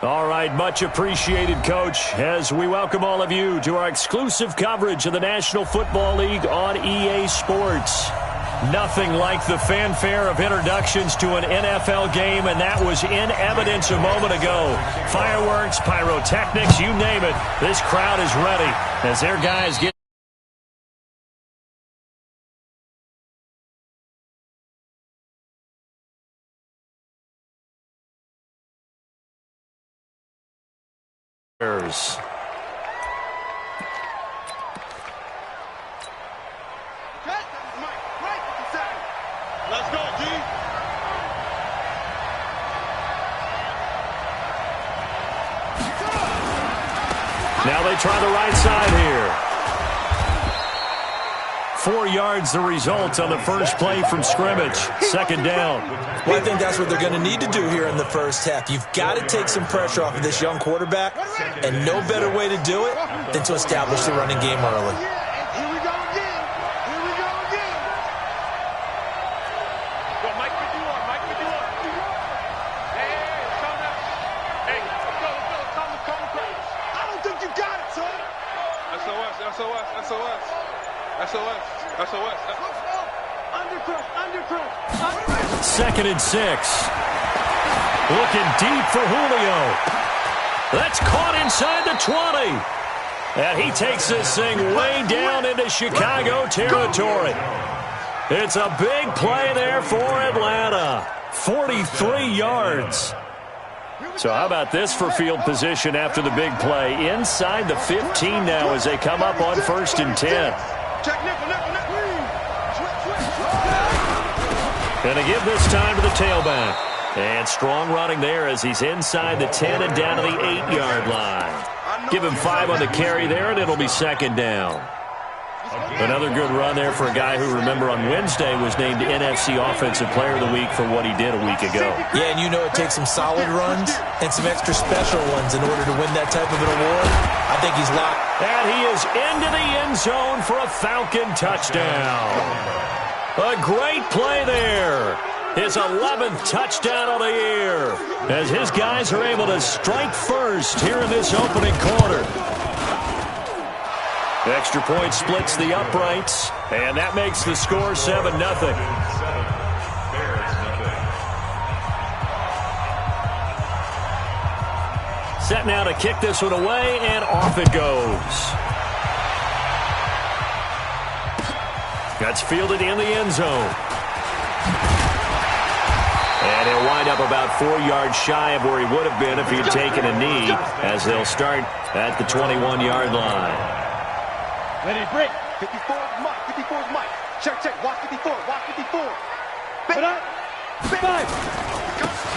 All right, much appreciated, Coach, as we welcome all of you to our exclusive coverage of the National Football League on EA Sports. Nothing like the fanfare of introductions to an NFL game, and that was in evidence a moment ago. Fireworks, pyrotechnics, you name it. This crowd is ready as their guys get Let's go, D. Now they try the right side here. 4 yards the result on the first play from scrimmage. Second down. Well, I think that's what they're going to need to do here in the first half. You've got to take some pressure off of this young quarterback, and no better way to do it than to establish the running game early. Here we go again. Here we go again. Go, Mike 51. Mike 51. Hey, calm down. Hey, let's go. Calm the I don't think you got it, son. SOS. Undercross. Second and 6. Looking deep for Julio. That's caught inside the 20. And he takes this thing way down into Chicago territory. It's a big play there for Atlanta. 43 yards. So how about this for field position after the big play? Inside the 15 now as they come up on 1st and 10. Going to give this time to the tailback. And strong running there as he's inside the 10 and down to the 8-yard line. Give him 5 on the carry there, and it'll be second down. Another good run there for a guy who, remember, on Wednesday was named NFC Offensive Player of the Week for what he did a week ago. Yeah, and you know it takes some solid runs and some extra special ones in order to win that type of an award. I think he's locked. And he is into the end zone for a Falcon touchdown. A great play there. His 11th touchdown of the year as his guys are able to strike first here in this opening quarter. Extra point splits the uprights, and that makes the score 7-0. Set now to kick this one away, and off it goes. That's fielded in the end zone. And he'll wind up about 4 yards shy of where he would have been if he had taken a knee, as they'll start at the 21-yard line. Ready, break. 54 is Mike. 54 is Mike. Check. Watch 54. Watch 54.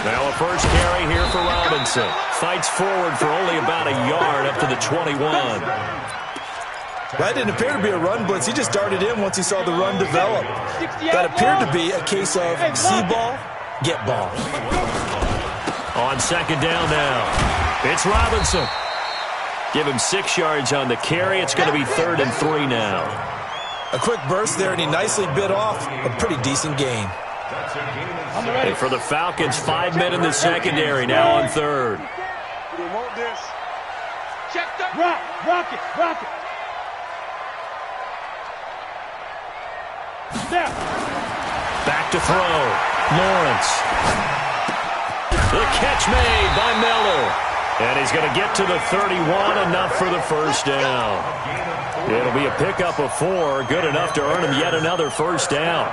Now a first carry here for Robinson. Fights forward for only about a yard up to the 21. That didn't appear to be a run blitz. He just darted in once he saw the run develop. That appeared to be a case of see ball, get ball. On second down now, it's Robinson. Give him 6 yards on the carry. It's going to be 3rd and 3 now. A quick burst there, and he nicely bit off a pretty decent gain. And for the Falcons, 5 men in the secondary now on 3rd. Check the rock it. Back to throw. Lawrence. The catch made by Miller. And he's going to get to the 31, enough for the first down. It'll be a pickup of 4, good enough to earn him yet another first down.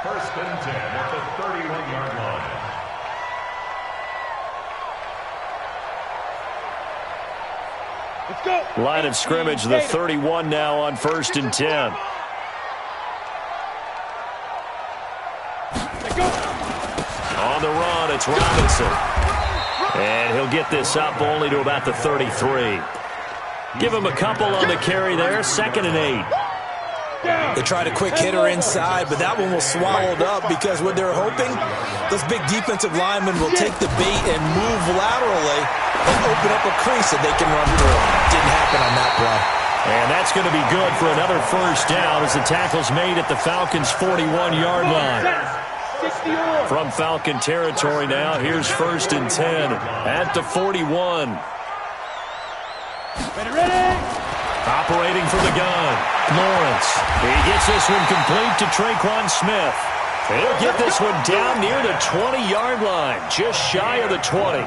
1st and 10 at the 31-yard line. Let's go. Line of scrimmage, the 31 now on 1st and 10. On the run, it's Robinson. And he'll get this up only to about the 33. Give him a couple on the carry there, 2nd and 8. They tried a quick hitter inside, but that one was swallowed up because what they're hoping, those big defensive linemen will take the bait and move laterally and open up a crease that they can run through. Didn't happen on that play. And that's going to be good for another first down as the tackle's made at the Falcons' 41-yard line. From Falcon territory now, here's 1st and 10 at the 41. Ready? Operating from the gun, Lawrence. He gets this one complete to Traquan Smith. He'll get this one down near the 20-yard line, just shy of the 20.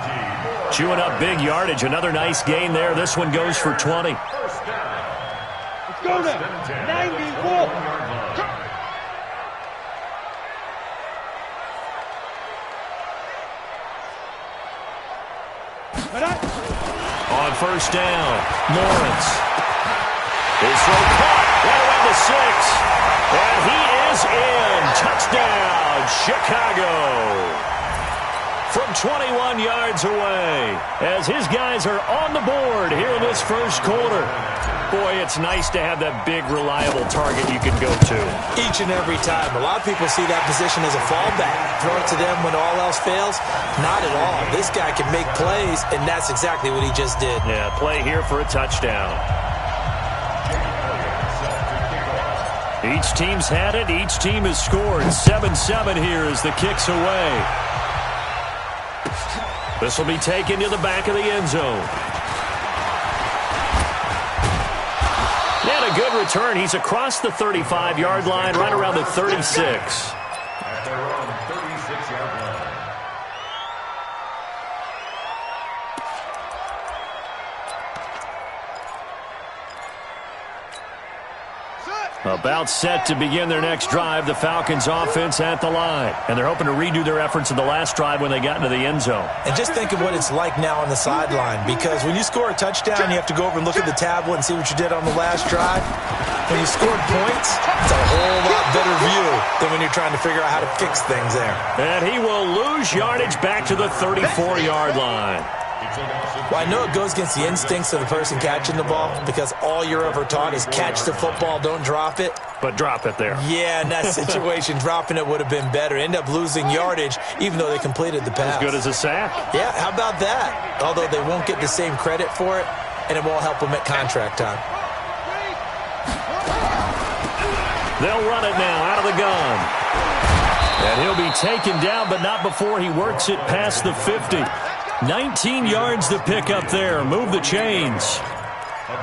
Chewing up big yardage, another nice gain there. This one goes for 20. Let's go now. 91. On 1st down, Lawrence. His throw caught right around the 6. And he is in. Touchdown, Chicago. From 21 yards away, as his guys are on the board here in this first quarter. Boy, it's nice to have that big, reliable target you can go to. Each and every time. A lot of people see that position as a fallback. Throw it to them when all else fails. Not at all. This guy can make plays, and that's exactly what he just did. Yeah, play here for a touchdown. Each team's had it. Each team has scored. 7-7 here as the kick's away. This will be taken to the back of the end zone. And a good return. He's across the 35-yard line, right around the 36. At their own 36-yard line. About set to begin their next drive, the Falcons offense at the line. And they're hoping to redo their efforts in the last drive when they got into the end zone. And just think of what it's like now on the sideline, because when you score a touchdown, you have to go over and look at the tablet and see what you did on the last drive. When you scored points, it's a whole lot better view than when you're trying to figure out how to fix things there. And he will lose yardage back to the 34-yard line. Well, I know it goes against the instincts of the person catching the ball, because all you're ever taught is catch the football, don't drop it. But drop it there. Yeah, in that situation, dropping it would have been better. End up losing yardage, even though they completed the pass. As good as a sack. Yeah, how about that? Although they won't get the same credit for it, and it won't help them at contract time. They'll run it now out of the gun. And he'll be taken down, but not before he works it past the 50. 19 yards to pick up there. Move the chains.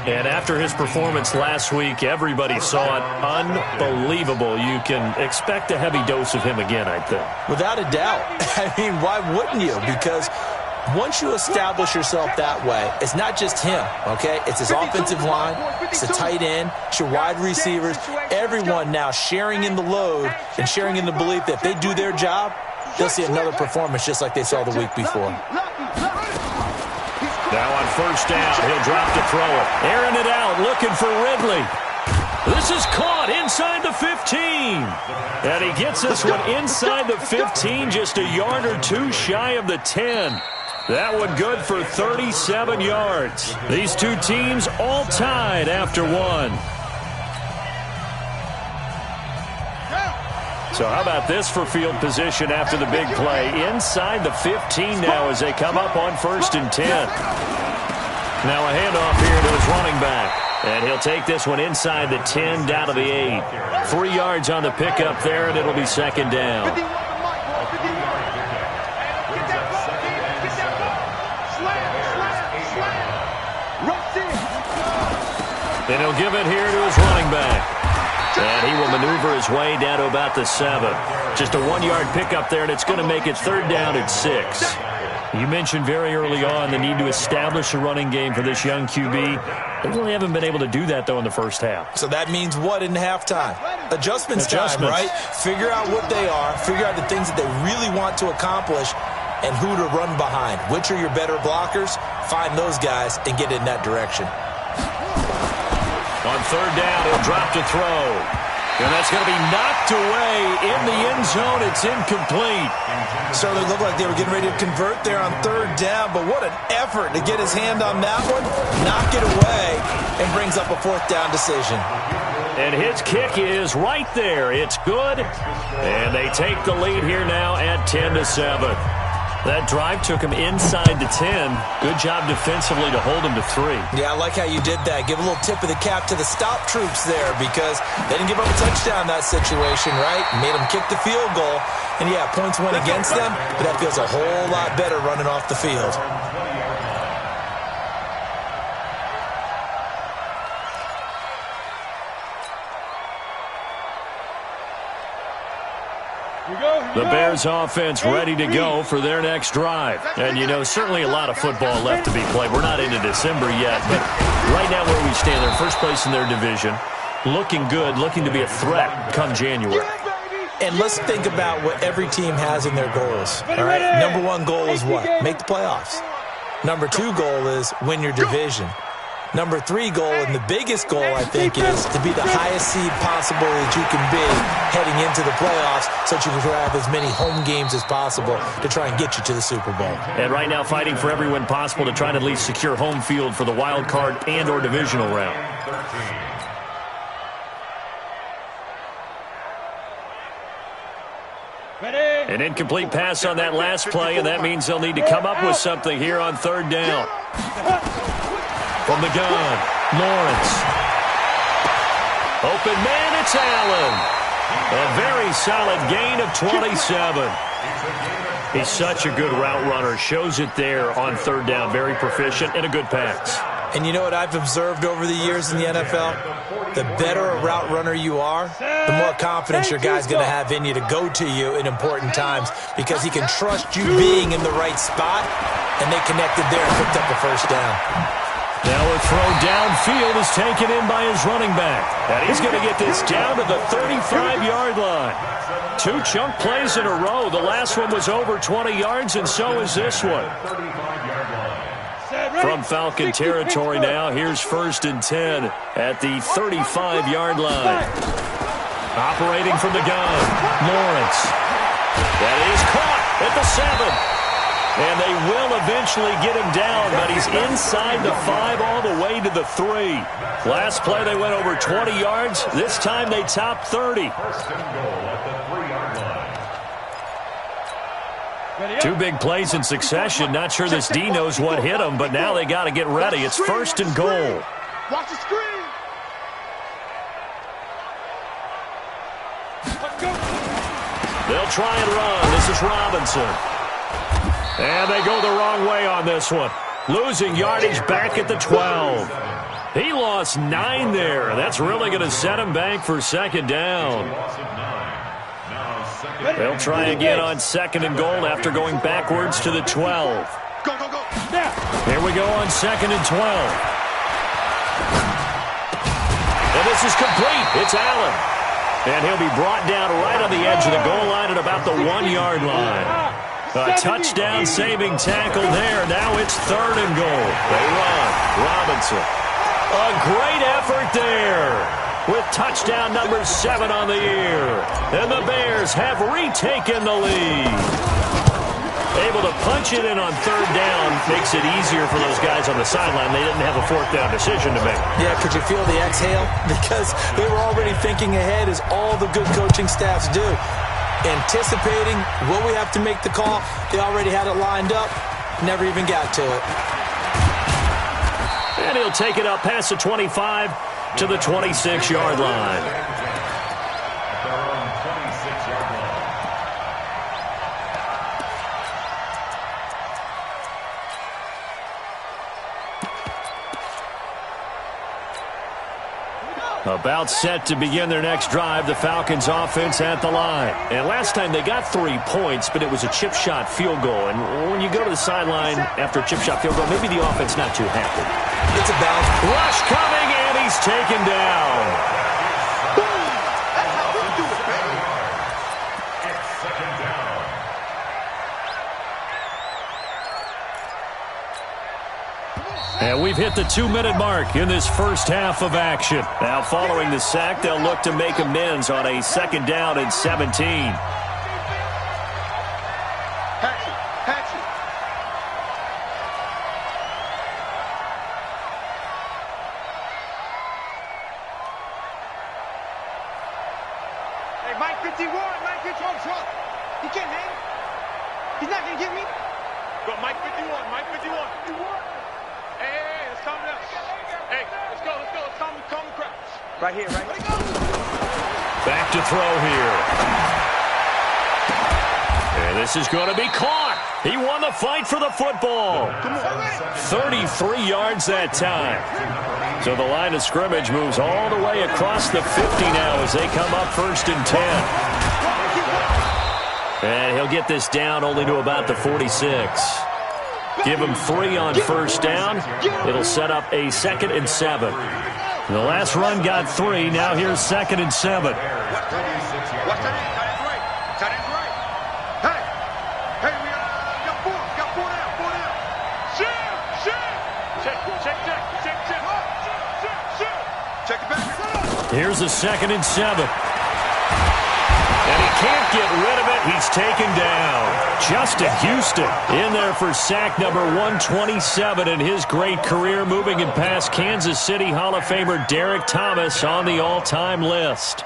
And after his performance last week, everybody saw it. Unbelievable. You can expect a heavy dose of him again, I think. Without a doubt. I mean, why wouldn't you? Because once you establish yourself that way, it's not just him, okay? It's his offensive line, it's the tight end, it's your wide receivers, everyone now sharing in the load and sharing in the belief that if they do their job, they'll see another performance just like they saw the week before. Now on 1st down, he'll drop to throw it. Airing it out, looking for Ridley. This is caught inside the 15. And he gets this one inside the 15, just a yard or two shy of the 10. That one good for 37 yards. These two teams all tied after one. So how about this for field position after the big play? Inside the 15 now as they come up on 1st and 10. Now a handoff here to his running back. And he'll take this one inside the 10 down to the 8. 3 yards on the pickup there, and it'll be 2nd down. And he'll give it here to his running back. And he will maneuver his way down to about the 7. Just a 1-yard pickup there, and it's going to make it 3rd down at 6. You mentioned very early on the need to establish a running game for this young QB. They really haven't been able to do that, though, in the first half. So that means what in halftime? Adjustments time, right? Figure out what they are, figure out the things that they really want to accomplish, and who to run behind. Which are your better blockers? Find those guys and get in that direction. On 3rd down, he'll drop to throw. And that's going to be knocked away in the end zone. It's incomplete. Certainly looked like they were getting ready to convert there on 3rd down, but what an effort to get his hand on that one, knock it away, and brings up a 4th down decision. And his kick is right there. It's good. And they take the lead here now at 10-7. That drive took him inside the 10. Good job defensively to hold him to 3. Yeah, I like how you did that. Give a little tip of the cap to the stop troops there because they didn't give up a touchdown in that situation, right? Made them kick the field goal. And, yeah, points went against them, but that feels a whole lot better running off the field. The Bears offense ready to go for their next drive. And, you know, certainly a lot of football left to be played. We're not into December yet, but right now where we stand, they're first place in their division. Looking good, looking to be a threat come January. And let's think about what every team has in their goals. All right, number one goal is what? Make the playoffs. Number 2 goal is win your division. Number 3 goal, and the biggest goal, I think, is to be the highest seed possible that you can be heading into the playoffs so that you can have as many home games as possible to try and get you to the Super Bowl. And right now fighting for every win possible to try to at least secure home field for the wild card and or divisional round. An incomplete pass on that last play, and that means they'll need to come up with something here on 3rd down. From the gun, Lawrence. Open man, it's Allen. A very solid gain of 27. He's such a good route runner. Shows it there on 3rd down. Very proficient and a good pass. And you know what I've observed over the years in the NFL? The better a route runner you are, the more confidence your guy's going to have in you to go to you in important times because he can trust you being in the right spot, and they connected there and picked up a 1st down. Now a throw downfield is taken in by his running back. And he's going to get this down to the 35-yard line. 2 chunk plays in a row. The last one was over 20 yards, and so is this one. From Falcon territory now, here's 1st and 10 at the 35-yard line. Operating from the gun, Lawrence. That is caught at the 7. And they will eventually get him down, but he's inside the 5 all the way to the 3. Last play they went over 20 yards. This time they topped 30. 2 big plays in succession. Not sure this D knows what hit him, but now they got to get ready. It's 1st and goal. Watch the screen. They'll try and run. This is Robinson. And they go the wrong way on this one. Losing yardage back at the 12. He lost 9 there. That's really going to set him back for 2nd down. They'll try again on 2nd and goal after going backwards to the 12. Go, go, go. Here we go on 2nd and 12. And this is complete. It's Allen. And he'll be brought down right on the edge of the goal line at about the 1-yard line. A touchdown-saving tackle there. Now it's 3rd and goal. They run. Robinson. A great effort there with touchdown number 7 on the year. And the Bears have retaken the lead. Able to punch it in on 3rd down makes it easier for those guys on the sideline. They didn't have a 4th down decision to make. Yeah, could you feel the exhale? Because they were already thinking ahead, as all the good coaching staffs do. Anticipating, will we have to make the call? They already had it lined up. Never even got to it. And he'll take it up past the 25 to the 26-yard line. About set to begin their next drive, the Falcons offense at the line. And last time they got 3 points, but it was a chip shot field goal. And when you go to the sideline after a chip shot field goal, maybe the offense not too happy. It's a bounce. Rush coming, and he's taken down. That's how we do it, baby. It's 2nd down. And we've hit the 2-minute mark in this first half of action. Now following the sack, they'll look to make amends on a 2nd down and 17. Patch it, patch it. Hey, Mike 51, Mike 51, truck. He can't hang. He's not going to get me. Go, Mike 51, Mike 51. Hey, let's calm down. Hey, let's go. Let's calm the crowds. Right here, right here. Back to throw here. And this is going to be caught. He won the fight for the football. 33 yards that time. So the line of scrimmage moves all the way across the 50 now as they come up 1st and 10. And he'll get this down only to about the 46. Give him 3 on 1st down. It'll set up a 2nd and 7. The last run got 3. Now here's 2nd and 7. Watch that. Tight end's right. Hey, we got 4 down. Check it back. Here's a 2nd and 7. And he can't get rid of it. He's taken down. Justin Houston in there for sack number 127 in his great career, moving it past Kansas City Hall of Famer Derek Thomas on the all-time list.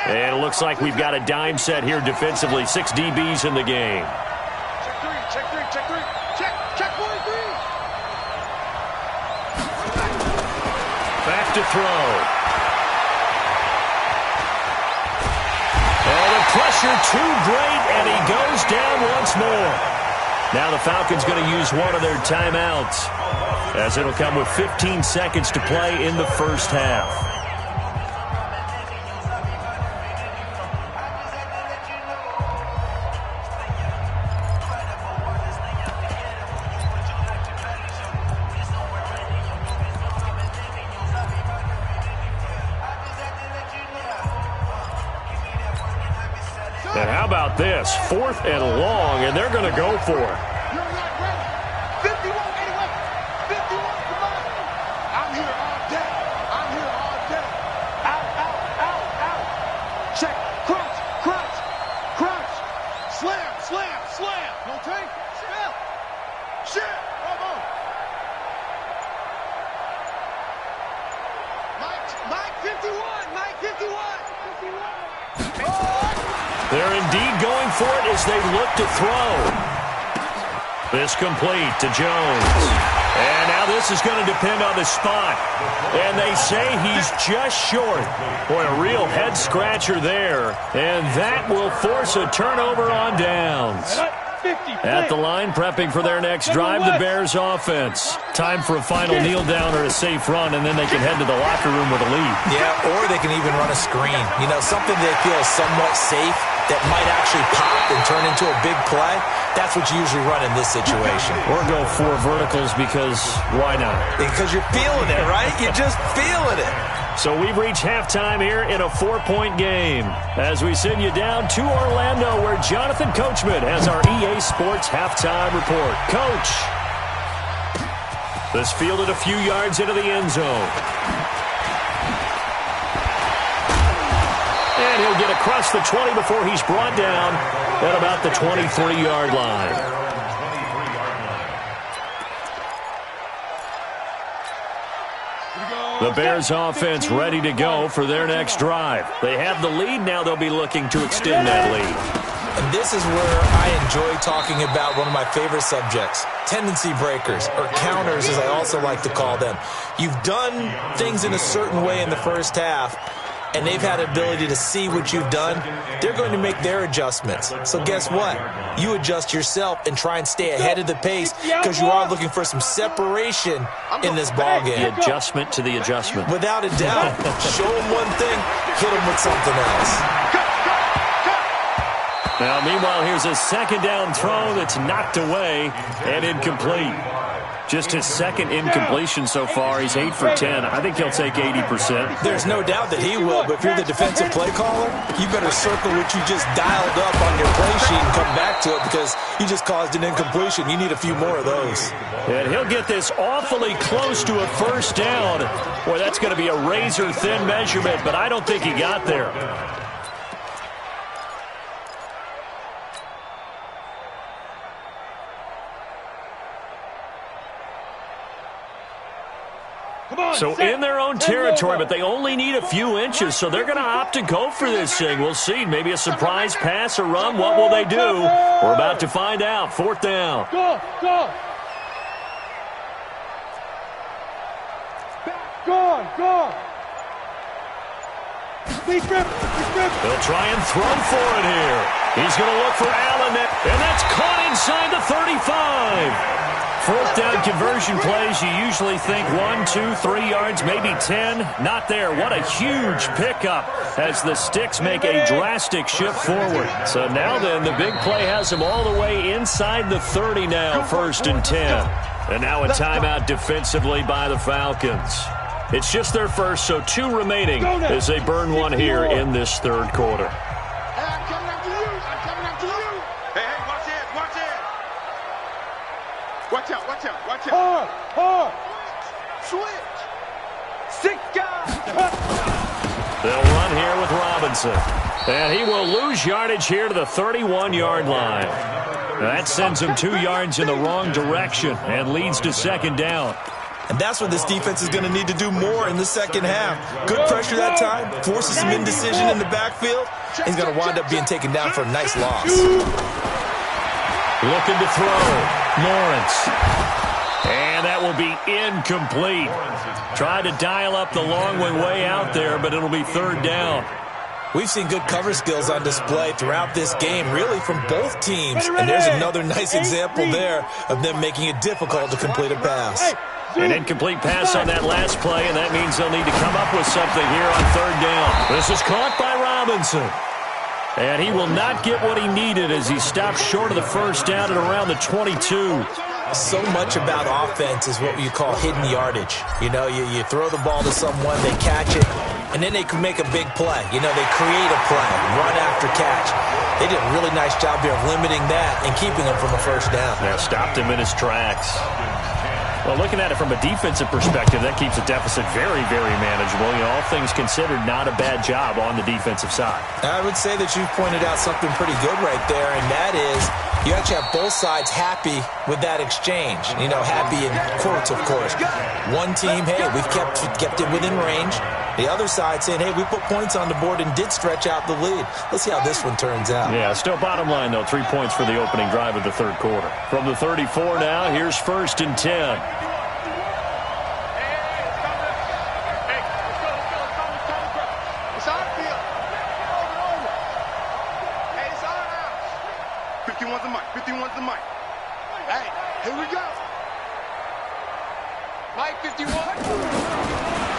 And it looks like we've got a dime set here defensively. 6 DBs in the game. Check three. Check 43. Back to throw. Oh, the pressure too great, and he goes down once more. Now the Falcons going to use one of their timeouts, as it'll come with 15 seconds to play in the first half. And how about this? 4th and long, and they're going to go for it. You're not ready. 51, anyway. 51, come on. I'm here all day. Out. Check. Crouch. Slam. No take. Shit. Bravo. Mike 51. They're indeed going for it as they look to throw. This complete to Jones. And now this is going to depend on the spot. And they say he's just short. Boy, a real head-scratcher there. And that will force a turnover on downs. At the line, prepping for their next drive, the Bears offense. Time for a final kneel down or a safe run, and then they can head to the locker room with a lead. Yeah, or they can even run a screen. You know, something they feel is somewhat safe that might actually pop and turn into a big play. That's what you usually run in this situation. Or go 4 verticals because why not? Because you're feeling it, right? You're just feeling it. So we've reached halftime here in a 4-point game as we send you down to Orlando where Jonathan Coachman has our EA Sports halftime report. Coach, this fielded a few yards into the end zone. And he'll get across the 20 before he's brought down at about the 23-yard line. The Bears offense ready to go for their next drive. They have the lead. Now they'll be looking to extend that lead. And this is where I enjoy talking about one of my favorite subjects, tendency breakers, or counters as I also like to call them. You've done things in a certain way in the first half, and they've had ability to see what you've done. They're going to make their adjustments. So guess what? You adjust yourself and try and stay ahead of the pace because you are looking for some separation in this ball game. The adjustment to the adjustment. Without a doubt. Show them one thing, hit them with something else. Now, meanwhile, here's a 2nd down throw that's knocked away and incomplete. Just his 2nd incompletion so far. He's 8 for 10. I think he'll take 80%. There's no doubt that he will, but if you're the defensive play caller, you better circle what you just dialed up on your play sheet and come back to it because you just caused an incompletion. You need a few more of those. And he'll get this awfully close to a 1st down. Boy, that's going to be a razor-thin measurement, but I don't think he got there. So in their own territory, but they only need a few inches, so they're going to opt to go for this thing. We'll see. Maybe a surprise pass or run. What will they do? We're about to find out. 4th down. Go. Go. They'll try and throw for it here. He's going to look for Allen, and that's caught inside the 35. 4th down conversion plays, you usually think 1, 2, 3 yards, maybe 10. Not there. What a huge pickup as the Sticks make a drastic shift forward. So now then, the big play has them all the way inside the 30 now, 1st and 10. And now a timeout defensively by the Falcons. It's just their first, so 2 remaining as they burn one here in this 3rd quarter. I'm coming after you. Hey, watch it. Watch out. Hard. Switch. 6 guys. They'll run here with Robinson. And he will lose yardage here to the 31-yard line. That sends him 2 yards in the wrong direction and leads to 2nd down. And that's what this defense is going to need to do more in the second half. Good pressure that time, forces some indecision in the backfield. He's going to wind up being taken down for a nice loss. Looking to throw. Lawrence. And that will be incomplete. Tried to dial up the long one way out there, but it'll be 3rd down. We've seen good cover skills on display throughout this game, really from both teams. And there's another nice example there of them making it difficult to complete a pass. An incomplete pass on that last play, and that means they'll need to come up with something here on 3rd down. This is caught by Robinson. And he will not get what he needed as he stopped short of the 1st down at around the 22. So much about offense is what you call hidden yardage. You know, you throw the ball to someone, they catch it, and then they can make a big play. You know, they create a play, run after catch. They did a really nice job here of limiting that and keeping him from a 1st down. Yeah, stopped him in his tracks. Well, looking at it from a defensive perspective, that keeps the deficit very, very manageable. You know, all things considered, not a bad job on the defensive side. I would say that you've pointed out something pretty good right there, and that is you actually have both sides happy with that exchange. You know, happy in quotes, of course. One team, hey, we've kept it within range. The other side saying, hey, we put points on the board and did stretch out the lead. Let's see how this one turns out. Yeah, still bottom line, though, 3 points for the opening drive of the 3rd quarter. From the 34 now, here's 1st and 10.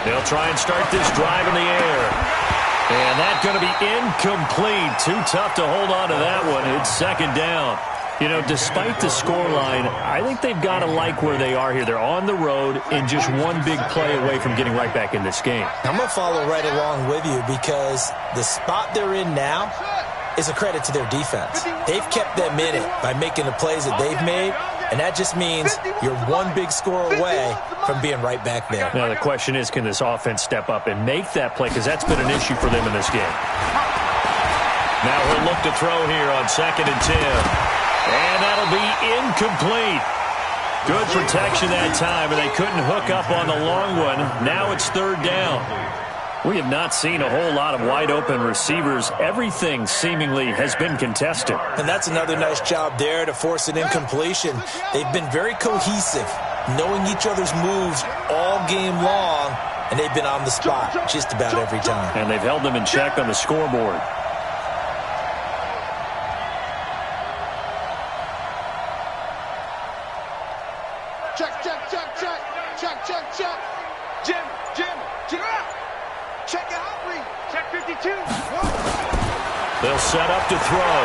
They'll try and start this drive in the air. And that's going to be incomplete. Too tough to hold on to that one. It's 2nd down. You know, despite the scoreline, I think they've got to like where they are here. They're on the road and just one big play away from getting right back in this game. I'm going to follow right along with you because the spot they're in now is a credit to their defense. They've kept them in it by making the plays that they've made, and that just means you're one big score away from being right back there. Now, the question is, can this offense step up and make that play? Because that's been an issue for them in this game. Now he'll look to throw here on 2nd and 10. And that'll be incomplete. Good protection that time, and they couldn't hook up on the long one. Now it's 3rd down. We have not seen a whole lot of wide-open receivers. Everything seemingly has been contested. And that's another nice job there to force an incompletion. They've been very cohesive, knowing each other's moves all game long, and they've been on the spot just about every time. And they've held them in check on the scoreboard. Check. Jim, check out. Check out, read. Check 52. They'll set up to throw.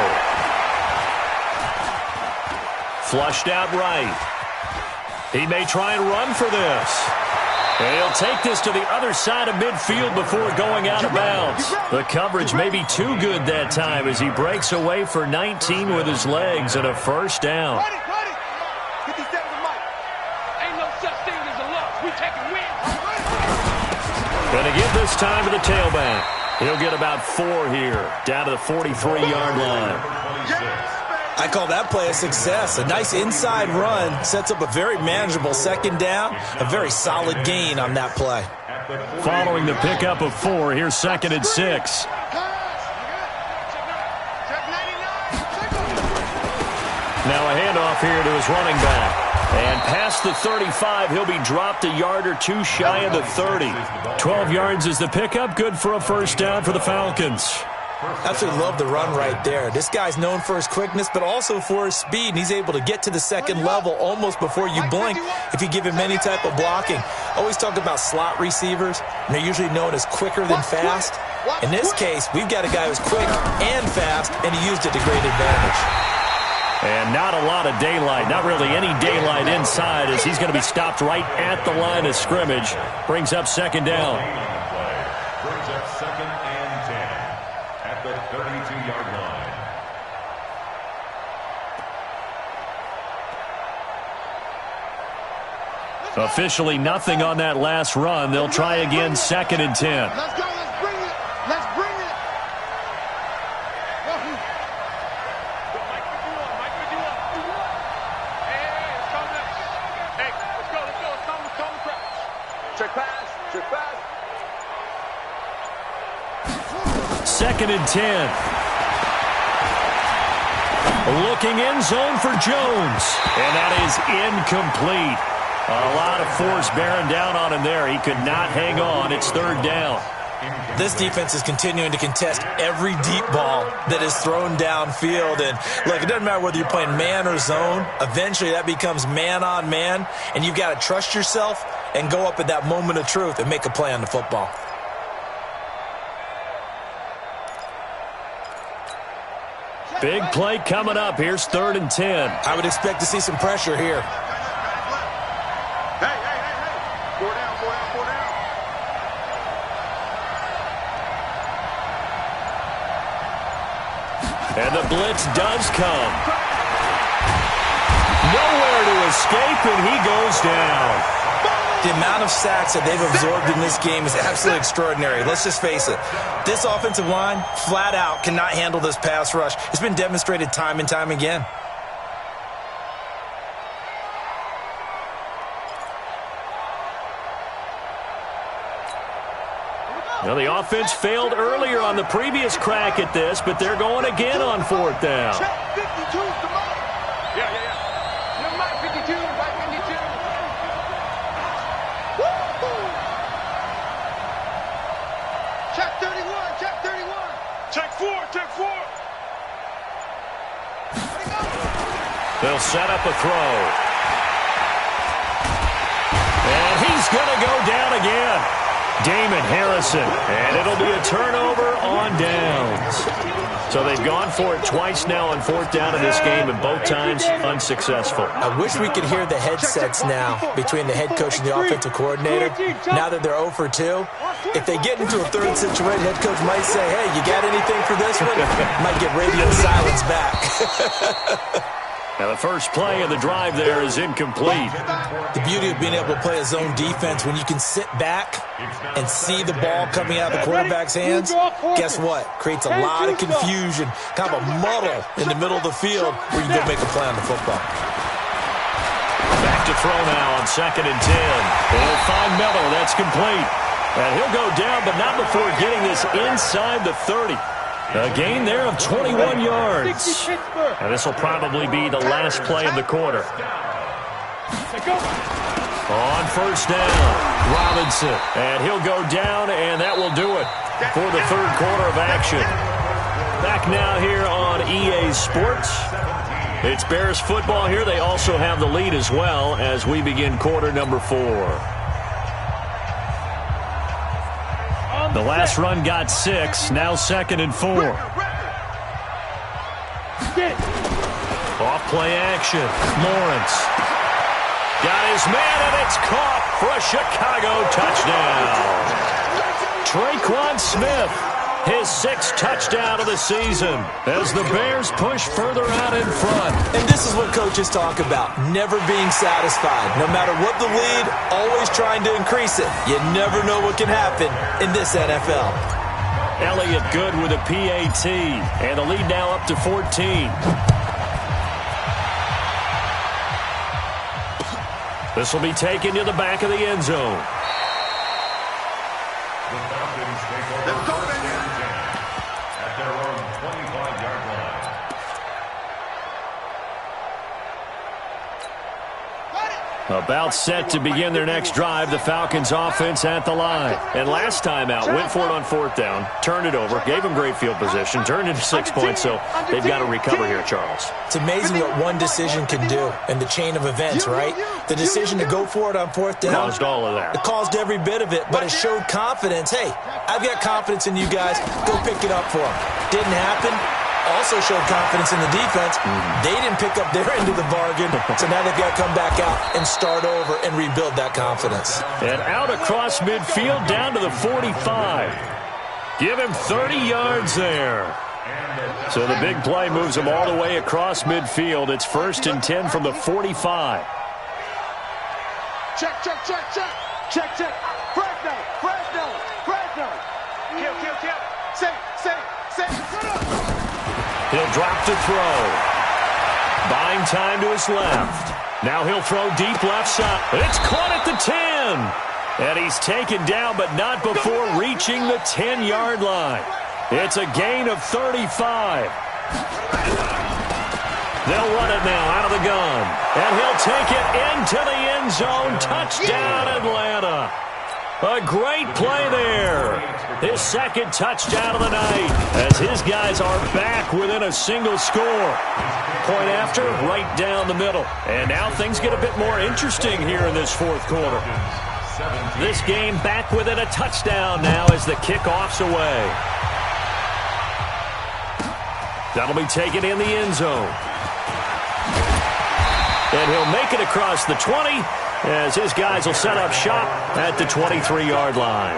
Flushed out right. He may try and run for this. And he'll take this to the other side of midfield before going out of bounds. The coverage may be too good that time as he breaks away for 19 with his legs and a 1st down. Ready. 57 to Mike. Ain't no such thing as a loss. We taking wins. Gonna give this time to the tailback. He'll get about 4 here, down to the 43-yard line. I call that play a success. A nice inside run sets up a very manageable second down, a very solid gain on that play. Following the pickup of 4, here's 2nd and 6. Now a handoff here to his running back. And past the 35, he'll be dropped a yard or 2 shy of the 30. 12 yards is the pickup. Good for a first down for the Falcons. Absolutely love the run right there. This guy's known for his quickness, but also for his speed. And he's able to get to the second level almost before you blink if you give him any type of blocking. Always talk about slot receivers, and they're usually known as quicker than fast. In this case, we've got a guy who's quick and fast, and he used it to great advantage. And not a lot of daylight, not really any daylight inside, as he's going to be stopped right at the line of scrimmage. Brings up 2nd down. Brings up 2nd and 10 at the 32-yard line. Officially nothing on that last run. They'll try again, 2nd and 10. Let's go. Let's bring it. Let's bring it. Mike, what you want? Mike, what you want? Hey, it's coming up. Hey, let's go. It's coming. Check pass. Check pass. 2nd and 10. Looking end zone for Jones. And that is incomplete. A lot of force bearing down on him there. He could not hang on. It's 3rd down. This defense is continuing to contest every deep ball that is thrown downfield. And look, it doesn't matter whether you're playing man or zone. Eventually that becomes man on man. And you've got to trust yourself and go up at that moment of truth and make a play on the football. Big play coming up. Here's 3rd and 10. I would expect to see some pressure here. Hey. Four down. And the blitz does come. Nowhere to escape, and he goes down. The amount of sacks that they've absorbed in this game is absolutely extraordinary. Let's just face it. This offensive line, flat out, cannot handle this pass rush. It's been demonstrated time and time again. Well, the offense failed earlier on the previous crack at this, but they're going again on 4th down. Check 52, come on. Yeah. Never mind, 52, right 52. Woo! Check 31. Check 4. They'll set up a throw. And he's going to go down again. Damon Harrison, and it'll be a turnover on downs. So they've gone for it twice now on 4th down in this game, and both times unsuccessful. I wish we could hear the headsets now between the head coach and the offensive coordinator. Now that they're 0 for 2, if they get into a third situation, head coach might say, hey, you got anything for this one? Might get radio silence back. Now, the first play of the drive there is incomplete. The beauty of being able to play a zone defense when you can sit back and see the ball coming out of the quarterback's hands, guess what? Creates a lot of confusion, kind of a muddle in the middle of the field where you can go make a play on the football. Back to throw now on 2nd and 10. They'll find Miller. That's complete. And he'll go down, but not before getting this inside the 30. A gain there of 21 yards. And this will probably be the last play of the quarter. On 1st down, Robinson. And he'll go down, and that will do it for the 3rd quarter of action. Back now here on EA Sports. It's Bears football here. They also have the lead as well as we begin quarter number 4. The last run got 6. Now 2nd and 4. Off play action. Lawrence. Got his man, and it's caught for a Chicago touchdown. Traquan Smith, his 6th touchdown of the season as the Bears push further out in front. And this is what coaches talk about, never being satisfied. No matter what the lead, always trying to increase it. You never know what can happen in this NFL. Elliott good with a PAT, and the lead now up to 14. This will be taken to the back of the end zone. The Falcons take over first and 10 at their own 25-yard line. About set to begin their next drive, the Falcons offense at the line. And last time out, went for it on fourth down, turned it over, gave them great field position, turned into 6 points, so they've got to recover here, Charles. It's amazing what one decision can do in the chain of events, right? The decision to go for it on fourth down. Caused all of that. It caused every bit of it, but it showed confidence. Hey, I've got confidence in you guys. Go pick it up for them. Didn't happen. Also showed confidence in the defense. They didn't pick up their end of the bargain, so now they've got to come back out and start over and rebuild that confidence. And out across midfield down to the 45. Give him 30 yards there. So the big play moves him all the way across midfield. It's 1st and 10 from the 45. Check, check, check, check. Check, check. Fresno, Fresno, Fresno. Kill, kill, kill. Say. He'll drop to throw. Buying time to his left. Now he'll throw deep left side. It's caught at the 10. And he's taken down, but not before reaching the 10-yard line. It's a gain of 35. They'll run it now out of the gun. And he'll take it into the end zone. Touchdown, Atlanta. A great play there. His second touchdown of the night as his guys are back within a single score. Point after, right down the middle. And now things get a bit more interesting here in this fourth quarter. This game back within a touchdown now as the kickoff's away. That'll be taken in the end zone. And he'll make it across the 20 as his guys will set up shop at the 23-yard line.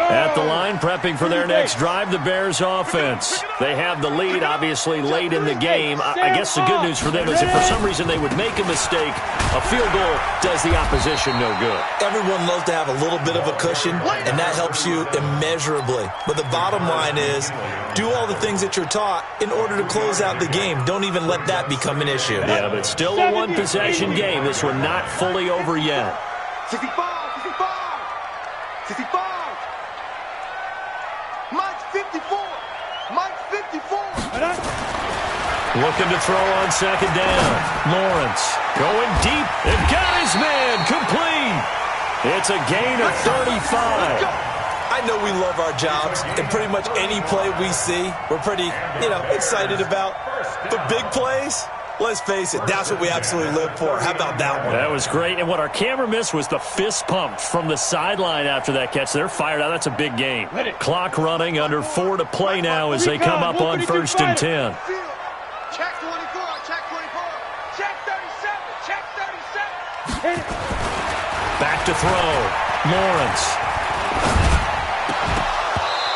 At the line, prepping for their next drive, the Bears offense. They have the lead, obviously, late in the game. I guess the good news for them is if for some reason they would make a mistake, a field goal does the opposition no good. Everyone loves to have a little bit of a cushion, and that helps you immeasurably. But the bottom line is, do all the things that you're taught in order to close out the game. Don't even let that become an issue. Yeah, but it's still a one-possession game. This one not fully over yet. 65, 65, 65. Mike's 54. Mike's 54. Looking to throw on second down. Lawrence going deep and got his man complete. It's a gain of 35. I know we love our jobs, and pretty much any play we see, we're pretty, excited about. But big plays, let's face it, that's what we absolutely live for. How about that one? That was great. And what our camera missed was the fist pump from the sideline after that catch. They're fired out. That's a big game. Clock running, under 4 to play now as they come up on 1st and 10. Check 24, check 24, check 37, check 37. Back to throw. Lawrence.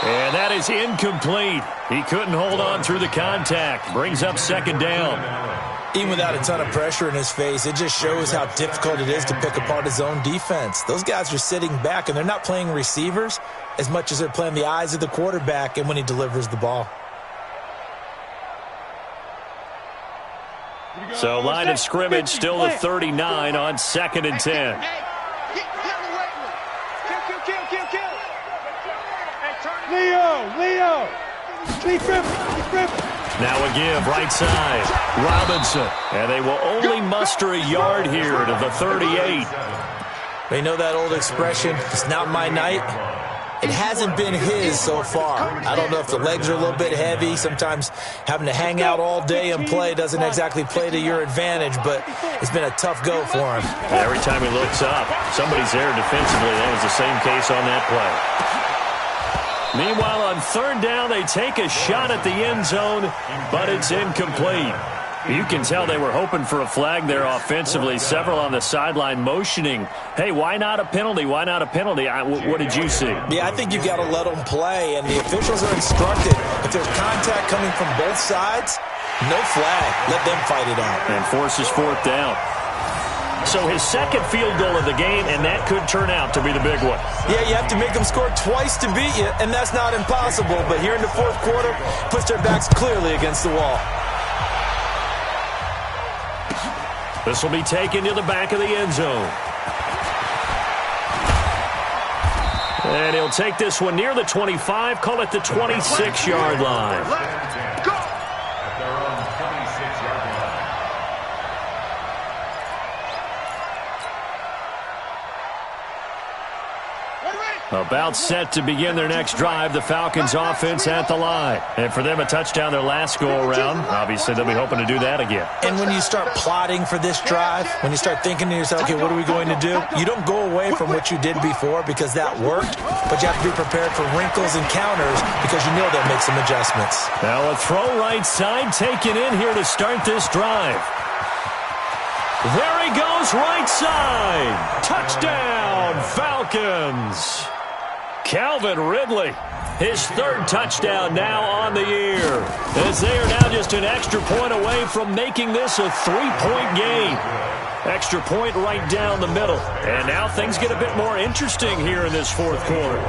And that is incomplete. He couldn't hold on through the contact. Brings up second down. Even without a ton of pressure in his face, it just shows how difficult it is to pick apart his own defense. Those guys are sitting back, and they're not playing receivers as much as they're playing the eyes of the quarterback and when he delivers the ball. So line of scrimmage still the 39 on 2nd and 10. Leo! Now a give, right side. Robinson. And they will only muster a yard here to the 38. They know that old expression, it's not my night. It hasn't been his so far. I don't know if the legs are a little bit heavy. Sometimes having to hang out all day and play doesn't exactly play to your advantage, but it's been a tough go for him. Every time he looks up, somebody's there defensively. That was the same case on that play. Meanwhile, on 3rd down, they take a shot at the end zone, but it's incomplete. You can tell they were hoping for a flag there offensively. Several on the sideline motioning, hey, why not a penalty? Why not a penalty? What did you see? Yeah, I think you've got to let them play, and the officials are instructed. If there's contact coming from both sides, no flag. Let them fight it out. And forces 4th down. So his second field goal of the game, and that could turn out to be the big one. Yeah, you have to make them score twice to beat you, and that's not impossible. But here in the fourth quarter, puts their backs clearly against the wall. This will be taken to the back of the end zone. And he'll take this one near the 25, call it the 26-yard line. At their own 26-yard line. About set to begin their next drive, the Falcons offense at the line. And for them, a touchdown their last go-around. Obviously, they'll be hoping to do that again. And when you start plotting for this drive, when you start thinking to yourself, okay, what are we going to do? You don't go away from what you did before because that worked, but you have to be prepared for wrinkles and counters because you know they'll make some adjustments. Now a throw right side taken in here to start this drive. There he goes, right side. Touchdown, Falcons. Calvin Ridley, his third touchdown now on the year, as they are now just an extra point away from making this a 3-point game. Extra point right down the middle. And now things get a bit more interesting here in this fourth quarter.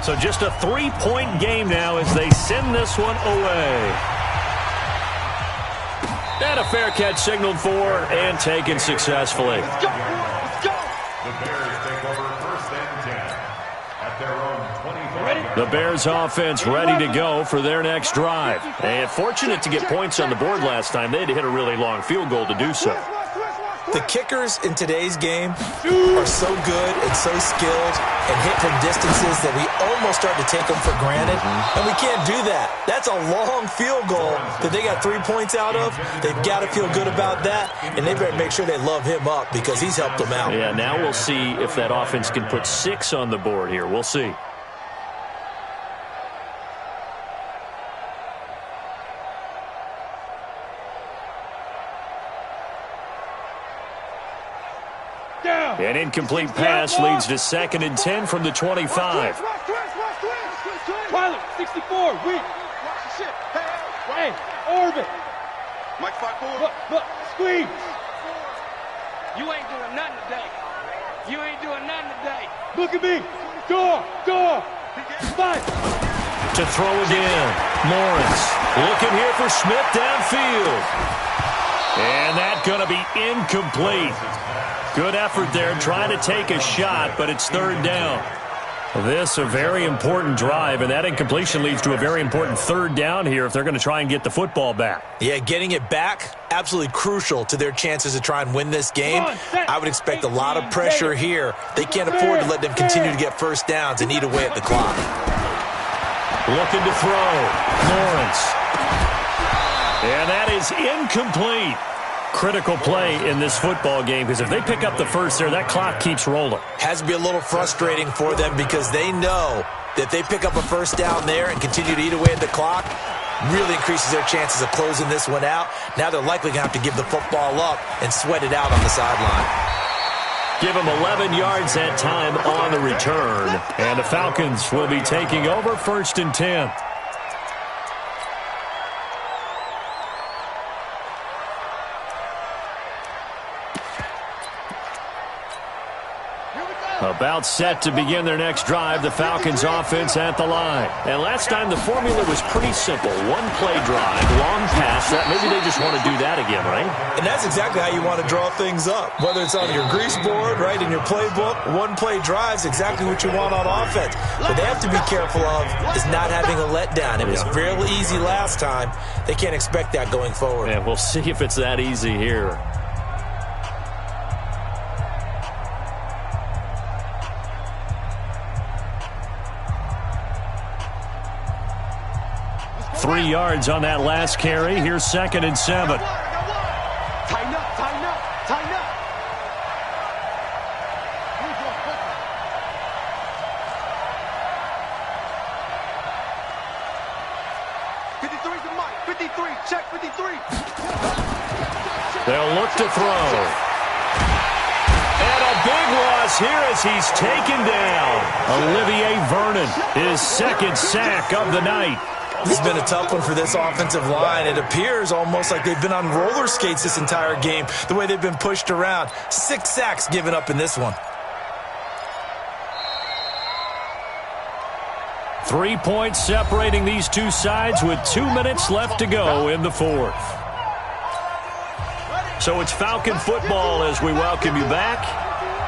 So just a 3-point game now as they send this one away. And a fair catch signaled for and taken successfully. Let's go. Let's go. The Bears take over first and 10 at their own 25. The Bears offense ready to go for their next drive. And fortunate to get points on the board last time. They had to hit a really long field goal to do so. The kickers in today's game are so good and so skilled and hit from distances that we almost start to take them for granted, and we can't do that. That's a long field goal that they got 3 points out of. They've got to feel good about that, and they better make sure they love him up because he's helped them out. Yeah, now we'll see if that offense can put 6 on the board here. We'll see. An incomplete pass leads to 2nd and 10 from the 25. Pilot, 64, weak. Hey, orbit. Mike 5-4. Look, squeeze. You ain't doing nothing today. You ain't doing nothing today. Look at me. Door. Fight. To throw again. Lawrence looking here for Smith downfield. And that's going to be incomplete. Good effort there, trying to take a shot, but it's 3rd down. This a very important drive, and that incompletion leads to a very important 3rd down here if they're going to try and get the football back. Yeah, getting it back, absolutely crucial to their chances to try and win this game. I would expect a lot of pressure here. They can't afford to let them continue to get first downs and eat away at the clock. Looking to throw. Lawrence. And that is incomplete. Critical play in this football game because if they pick up the first there, that clock keeps rolling. Has to be a little frustrating for them because they know that they pick up a first down there and continue to eat away at the clock, really increases their chances of closing this one out. Now they're likely going to have to give the football up and sweat it out on the sideline. Give them 11 yards that time on the return. And the Falcons will be taking over 1st and 10. About set to begin their next drive, the Falcons offense at the line. And last time the formula was pretty simple. One-play drive, long pass. Maybe they just want to do that again, right? And that's exactly how you want to draw things up. Whether it's on your grease board, right, in your playbook, one-play drive is exactly what you want on offense. What they have to be careful of is not having a letdown. It was fairly easy last time. They can't expect that going forward. And we'll see if it's that easy here. Three yards on that last carry. Here's 2nd and 7. Tighten up. 53's the mic. 53. Check 53. They'll look to throw. And a big loss here as he's taken down. Olivier Vernon, his 2nd sack of the night. This has been a tough one for this offensive line. It appears almost like they've been on roller skates this entire game, the way they've been pushed around. 6 sacks given up in this one. 3 points separating these two sides with 2 minutes left to go in the fourth. So it's Falcon football as we welcome you back.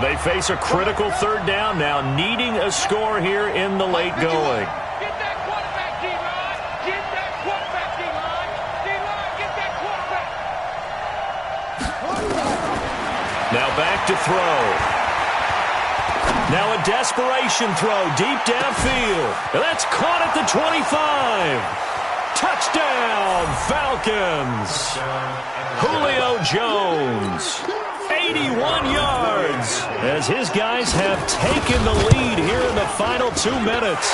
They face a critical third down now, needing a score here in the late going. Get that quarterback, D-line. Get that quarterback, D-line. D-line, get that quarterback. Now back to throw. Now a desperation throw deep downfield. That's caught at the 25. Touchdown, Falcons. Julio Jones, 81 yards, as his guys have taken the lead here in the final 2 minutes.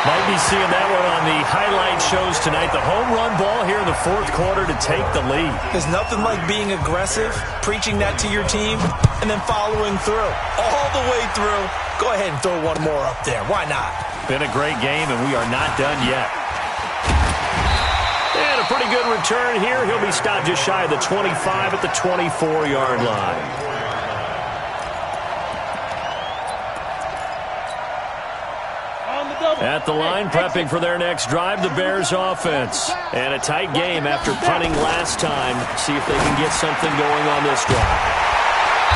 Might be seeing that one on the highlight shows tonight. The home run ball here in the fourth quarter to take the lead. There's nothing like being aggressive, preaching that to your team, and then following through. All the way through. Go ahead and throw one more up there. Why not? Been a great game, and we are not done yet. And a pretty good return here. He'll be stopped just shy of the 25 at the 24-yard line. At the line, prepping for their next drive, the Bears offense. And a tight game after punting last time. See if they can get something going on this drive.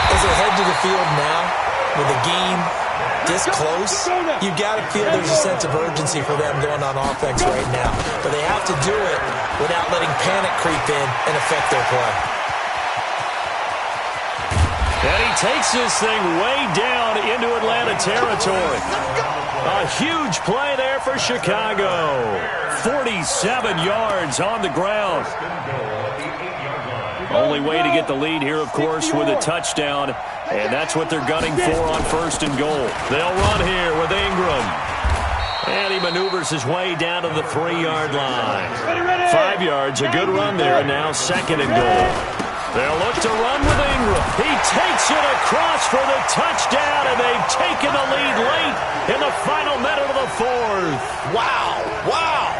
As they head to the field now, with the game this close, you got to feel there's a sense of urgency for them going on offense right now. But they have to do it without letting panic creep in and affect their play. And he takes this thing way down into Atlanta territory. A huge play there for Chicago. 47 yards on the ground. Only way to get the lead here, of course, with a touchdown. And that's what they're gunning for on first and goal. They'll run here with Ingram. And he maneuvers his way down to the 3-yard line. 5 yards, a good run there, and now second and goal. They'll look to run with Ingram. He takes it across for the touchdown, and they've taken the lead late in the final minute of the fourth. Wow, wow,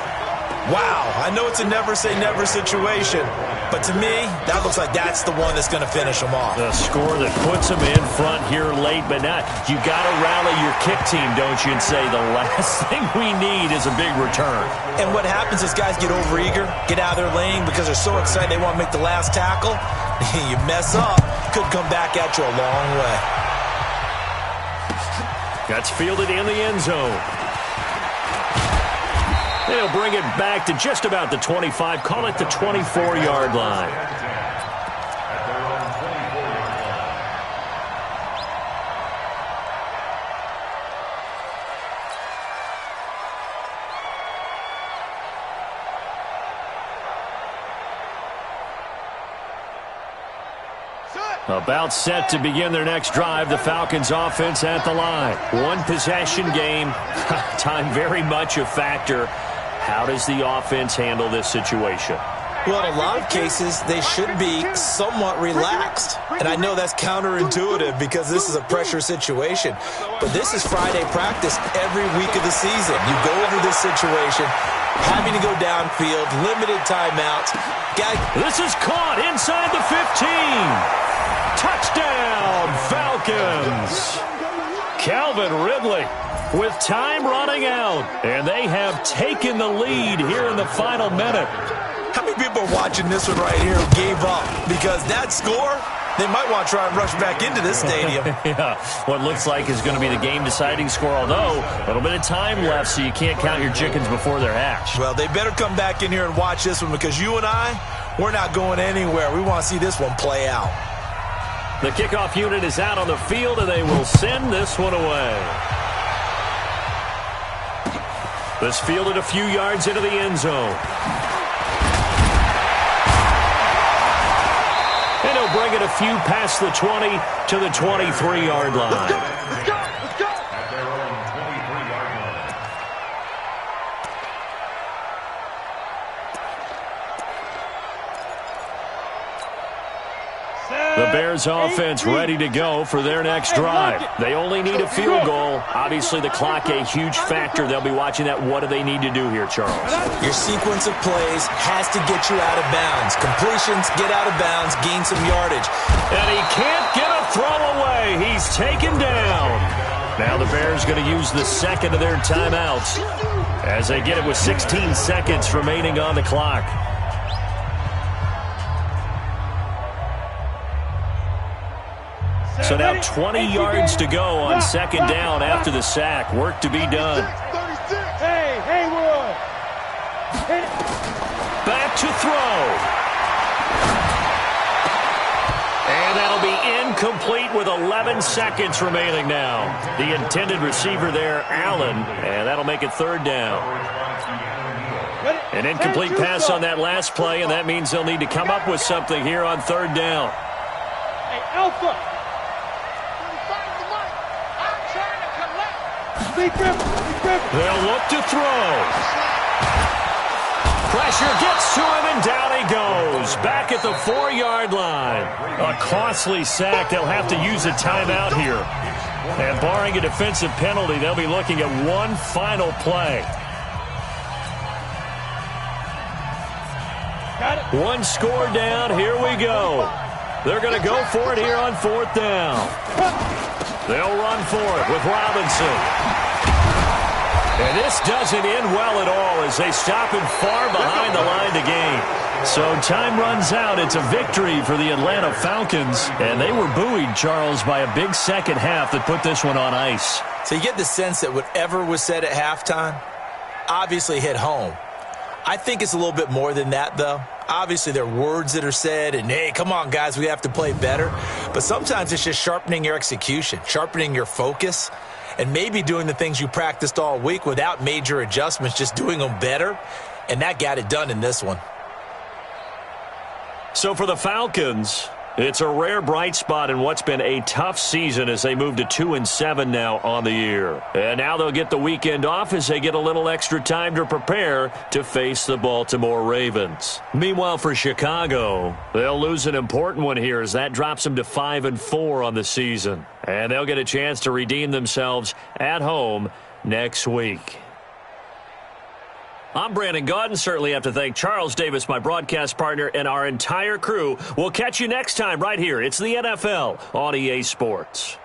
wow. I know it's a never-say-never situation, but to me, that looks like that's the one that's going to finish them off. The score that puts them in front here late, but not. You got to rally your kick team, don't you, and say the last thing we need is a big return. And what happens is guys get overeager, get out of their lane because they're so excited they want to make the last tackle. You mess up, could come back at you a long way. That's fielded in the end zone. They'll bring it back to just about the 25, call it the 24-yard line. About set to begin their next drive, the Falcons offense at the line. One possession game, time very much a factor. How does the offense handle this situation? Well, in a lot of cases, they should be somewhat relaxed. And I know that's counterintuitive because this is a pressure situation. But this is Friday practice every week of the season. You go over this situation, having to go downfield, limited timeouts. This is caught inside the 15. Touchdown, Falcons. Calvin Ridley with time running out. And they have taken the lead here in the final minute. How many people are watching this one right here who gave up? Because that score, they might want to try and rush back into this stadium. Yeah, what looks like is going to be the game-deciding score, although a little bit of time left, so you can't count your chickens before they're hatched. Well, they better come back in here and watch this one because you and I, we're not going anywhere. We want to see this one play out. The kickoff unit is out on the field, and they will send this one away. This fielded a few yards into the end zone. And he'll bring it a few past the 20 to the 23-yard line. Let's go, let's go, let's go. At their own 23-yard line. The Bears offense ready to go for their next drive. They only need a field goal. Obviously, the clock a huge factor. They'll be watching that. What do they need to do here, Charles? Your sequence of plays has to get you out of bounds. Completions, get out of bounds, gain some yardage. And he can't get a throw away. He's taken down. Now the Bears going to use the second of their timeouts as they get it with 16 seconds remaining on the clock. So now 20 yards to go on second down after the sack. Work to be done. Hey, Haywood. Back to throw. And that'll be incomplete with 11 seconds remaining now. The intended receiver there, Allen, and that'll make it third down. An incomplete pass on that last play, and that means they'll need to come up with something here on third down. Hey, Alpha. They'll look to throw. Pressure gets to him, and down he goes. Back at the 4-yard line. A costly sack. They'll have to use a timeout here. And barring a defensive penalty, they'll be looking at one final play. One score down. Here we go. They're going to go for it here on fourth down. They'll run for it with Robinson. And this doesn't end well at all as they stop him far behind the line to gain. So time runs out. It's a victory for the Atlanta Falcons. And they were buoyed, Charles, by a big second half that put this one on ice. So you get the sense that whatever was said at halftime obviously hit home. I think it's a little bit more than that, though. Obviously, there are words that are said, and, hey, come on, guys, we have to play better. But sometimes it's just sharpening your execution, sharpening your focus, and maybe doing the things you practiced all week without major adjustments, just doing them better. And that got it done in this one. So for the Falcons, it's a rare bright spot in what's been a tough season as they move to 2-7 now on the year. And now they'll get the weekend off as they get a little extra time to prepare to face the Baltimore Ravens. Meanwhile, for Chicago, they'll lose an important one here as that drops them to 5-4 on the season. And they'll get a chance to redeem themselves at home next week. I'm Brandon Gaudin. Certainly have to thank Charles Davis, my broadcast partner, and our entire crew. We'll catch you next time right here. It's the NFL on EA Sports.